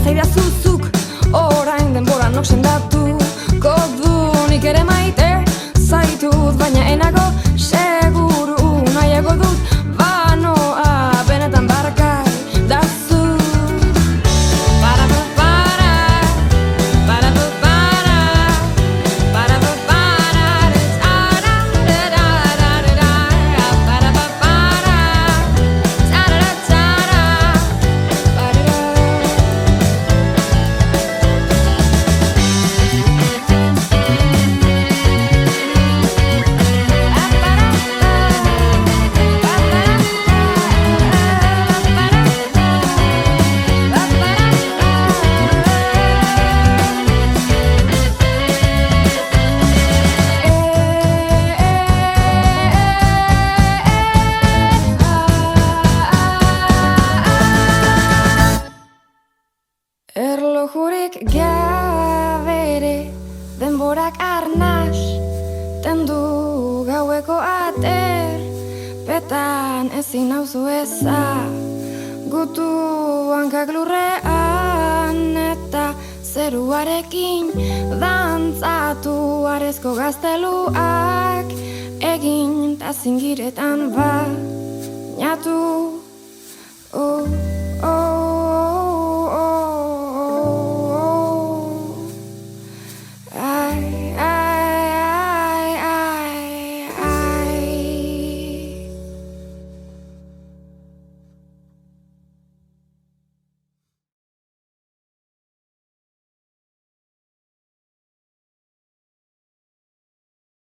zaidazu zuk, orain denbora nok sendatuko du. Nik ere maite zaitut, baina enago seguru nahiago dut banoa benetan barkai dazu. Erlojurik gabere denborak arnas tendu gaueko ater petan ezin nauzu ezagutu hankak lurrean eta zeruarekin dantzatu arezko gazteluak egin ta zingiretan bat